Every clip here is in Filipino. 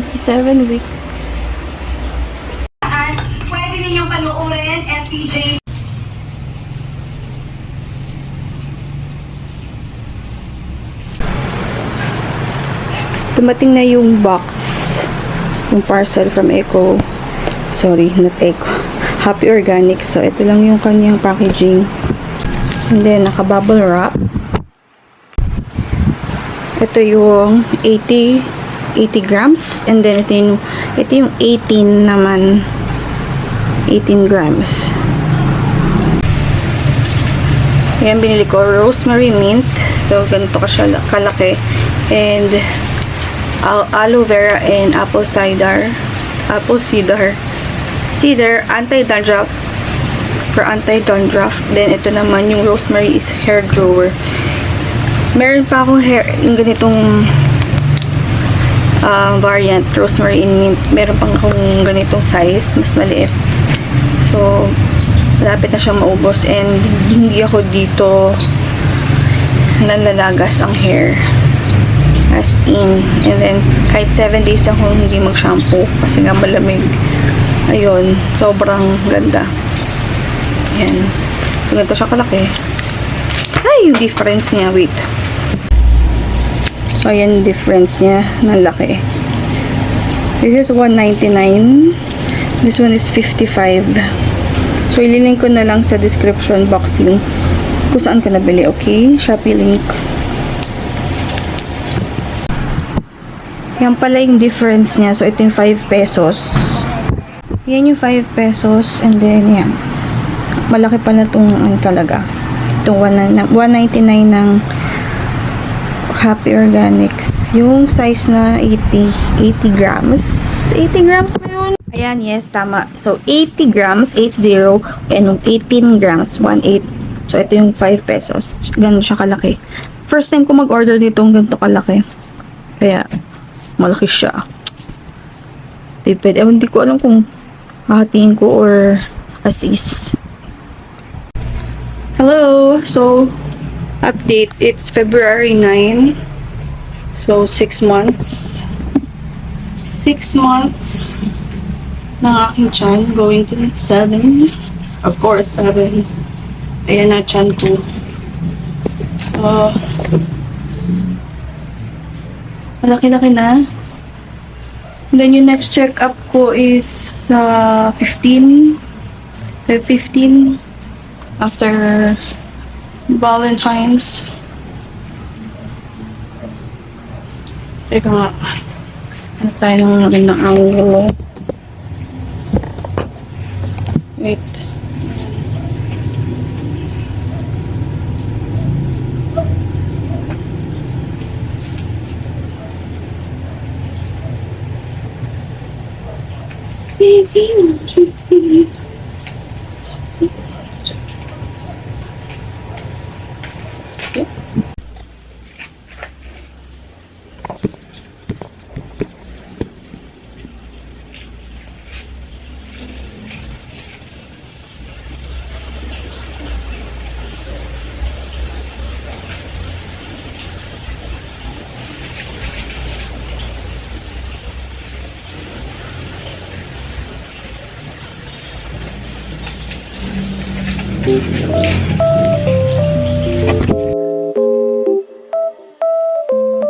27 week. Pwede ninyong panuorin, FPJ. Dumating na yung box, yung parcel from Eco. Sorry, not Eco. Happy Organic. So, ito lang yung kanyang packaging. And then, naka-bubble wrap. Ito yung 80 grams. And then, ito yung 18 naman. 18 grams. Yan, binili ko. Rosemary mint. So, ganito ka siya kalaki. And, aloe vera and apple cider. Cedar, anti-dandruff. For anti-dandruff. Then, ito naman yung rosemary is hair grower. Meron pa akong yung ganitong variant, rosemary in mint. Meron pang akong ganitong size, mas maliit. So, malapit na siyang maubos. And, hindi ako dito nanlalagas ang hair. As in. And then, kahit 7 days ako hindi mag-shampoo kasi nga malamig. Ayun, sobrang ganda. Ayan. Ganito siya kalaki. Ay, yung difference niya. Wait. So, ayan yung difference niya. Ng laki. This is $199. This one is $55. So, ililink ko na lang sa description box yung kung saan ko nabili. Okay? Shopee link. Yan pala yung difference niya. So, ito yung 5 pesos. Yan yung 5 pesos. And then, yan. Malaki pala itong talaga. Itong 199 ng Happy Organics. Yung size na 80 grams. 80 grams ba yun? Ayan, yes, tama. So, 80 grams, 80. And 18 grams, 18. So, ito yung 5 pesos. Ganun siya kalaki. First time ko mag-order dito ng ganito kalaki. Kaya, malaki siya. Tipid. Hindi ko alam kung hahatiin ko or as is. Hello! So, update. It's February 9. So, 6 months. 6 months ng aking tiyan. Going to 7. Of course, 7. Ayan na tiyan ko. Malaki-laki na. And then, yung next check-up ko is sa 15. After Valentine's. Teka nga. Ano tayo nang magandang angulo? Wait.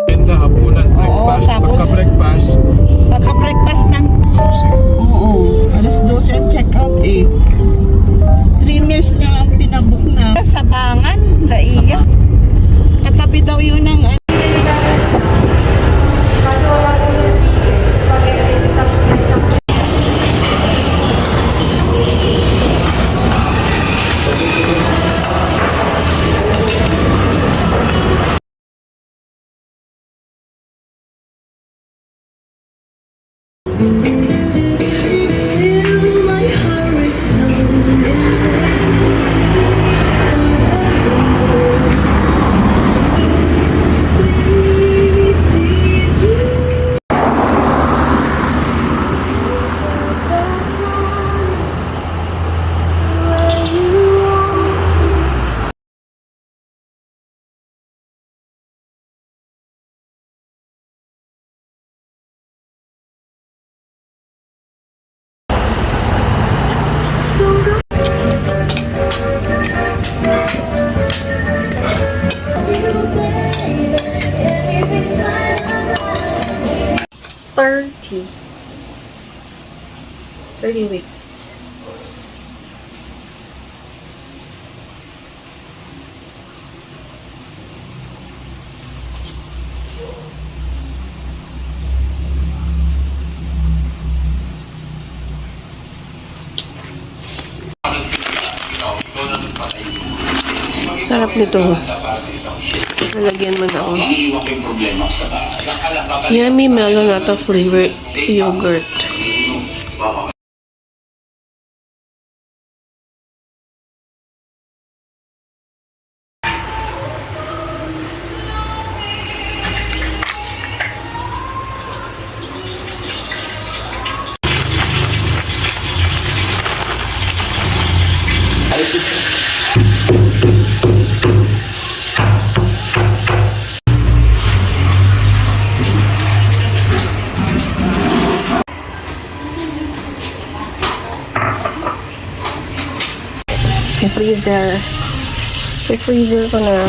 Ganda, hapunan, breakfast, tapos pagka-breakfast. Pagka-breakfast ng... Oo. Alas 12 ang check-out eh. 3 meals na ang pinabook na. Sabangan, Laiya. Katabi daw yun ng... 3 weeks. Sarap nito. Nalagyan mo na ako. Yummy melon nata flavored yogurt. Freezer ko na.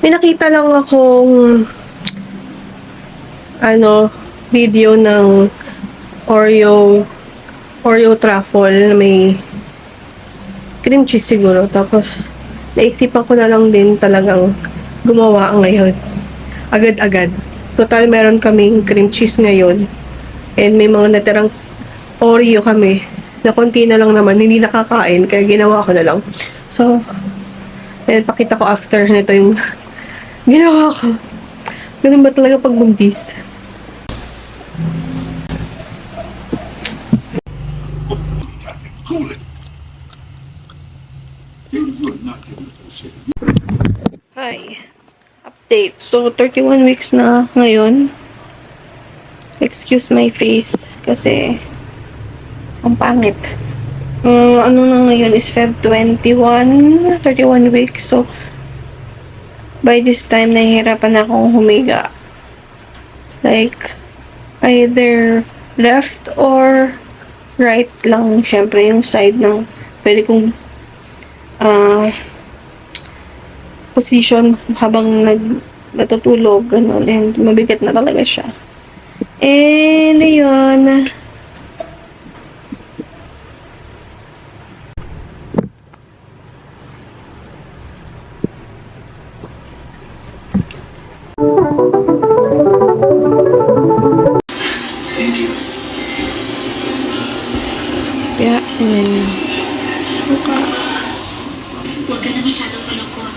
May nakita lang akong video ng Oreo truffle na may cream cheese siguro. Tapos naisipan ko na lang din talagang gumawa ngayon. Agad-agad. Total meron kaming cream cheese ngayon. And may mga natirang Oreo kami na konti na lang naman, hindi nakakain, kaya ginawa ko na lang. So, ayun, pakita ko after nito yung ginawa ko. Ganun ba talaga pag buntis? Hi. Update. So, 31 weeks na ngayon. Excuse my face kasi ang pangit. Ano na ngayon is Feb 21, 31 weeks. So, by this time, nahihirapan na akong humiga. Like, either left or right lang. Syempre, yung side ng pwede kong position habang natutulog. Ganun. And mabigat na talaga siya. And, ayun. Kaya, yun. Suka. Huwag ka na masyadong malungkot.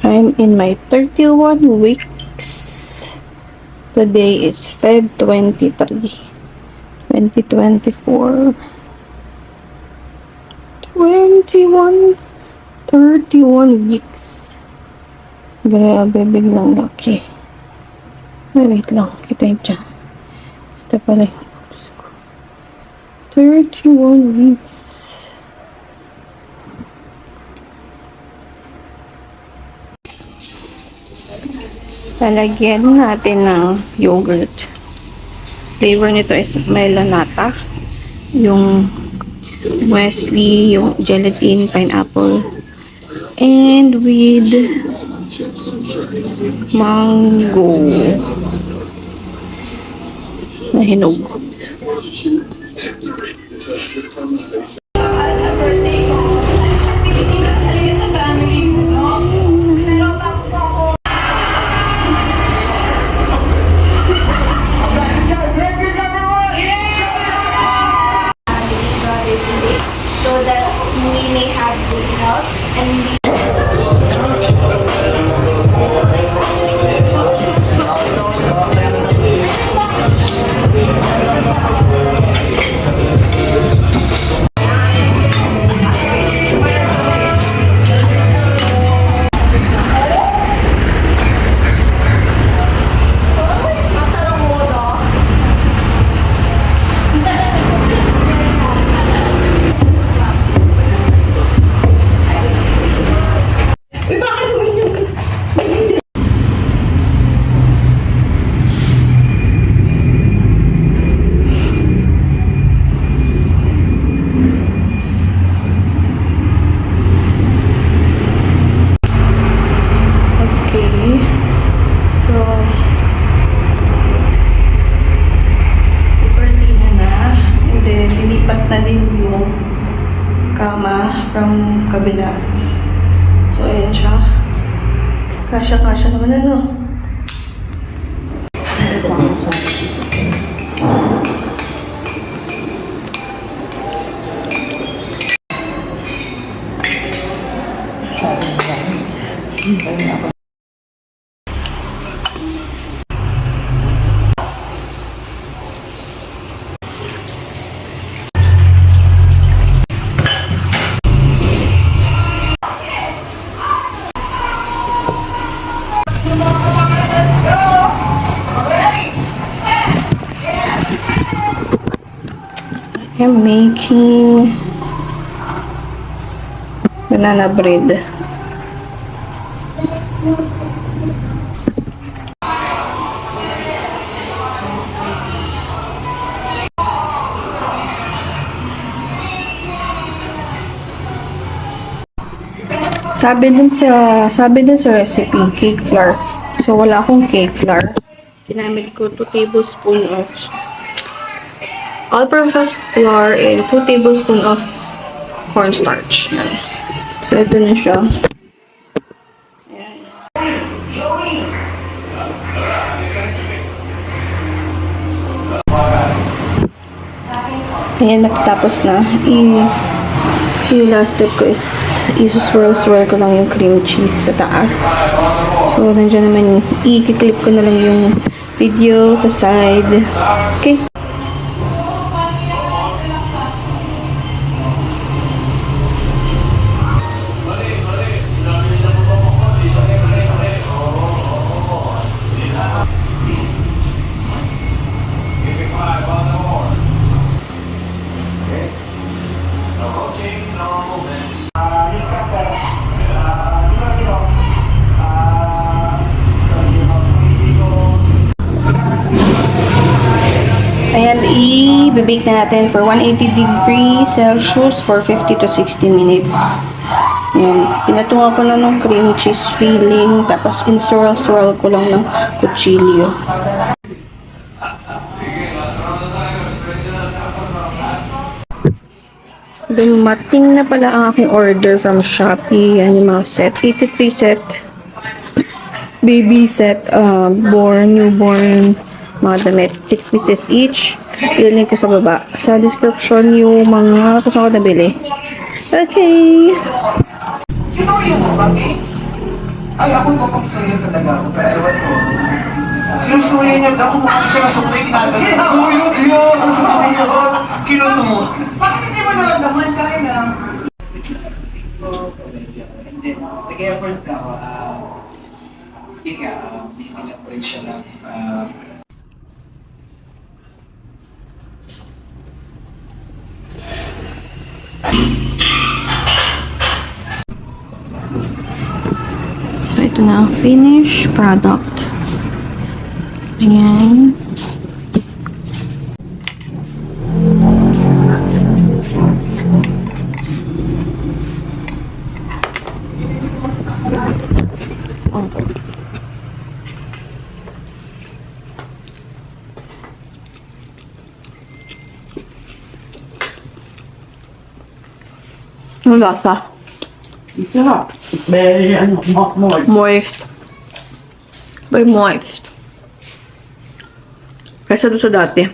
I'm in my 31 weeks. Today is Feb 23, 2024. 31 weeks. Grabe, biglang laki. Wait lang, kita yung dyan. Kita pala yung pulse ko. 31 weeks. Lalagyan natin ng yogurt. Flavor nito is melanata. Yung Wesley, yung gelatin, pineapple. And with mango na hinog. So that we may have good health and from kabila. So, ayan siya. Kasya-kasya naman ano. I'm making banana bread. Sabi dun sa recipe, cake flour. So, wala akong cake flour. Ginamit ko 2 tablespoons of all-purpose flour and 2 tablespoons of cornstarch. Yan. So, ito na siya. Ayan. Ayan, nakatapos na. Yung last step ko is i-swirl ko lang yung cream cheese sa taas. So, nandiyan naman, i-clip ko na lang yung video sa side. Okay. Ayan, i-bake na natin for 180 degrees Celsius for 50 to 60 minutes. Ayan, pinatunga ko na ng cream cheese filling, tapos in-swirl ko lang ng kutsilyo. Dumating na pala ang aking order from Shopee. Yan yung mga set. 83 set. Baby set. Born, newborn. Mga damit. 6 pieces each. Ilink ko sa baba. Sa description yung mga gusto ko nabili. Okay. Sino yung bagets? Ay, ako yung papagsuyo talaga ako, pero ewan ko. Sinusuyo niya daw, kung siya nasukli, kinagano. Suyo, Diyo! Suyo! Kinutumot. Bakit hindi mo naramdaman ka rin na? And then, nag-effort ka ako. Yun nga, binibilang ko rin siya ng so, ito na ang finished product. Ayan. Ano lasa? Sarap. Very, Moist. Very moist. Kaysa doon sa dati.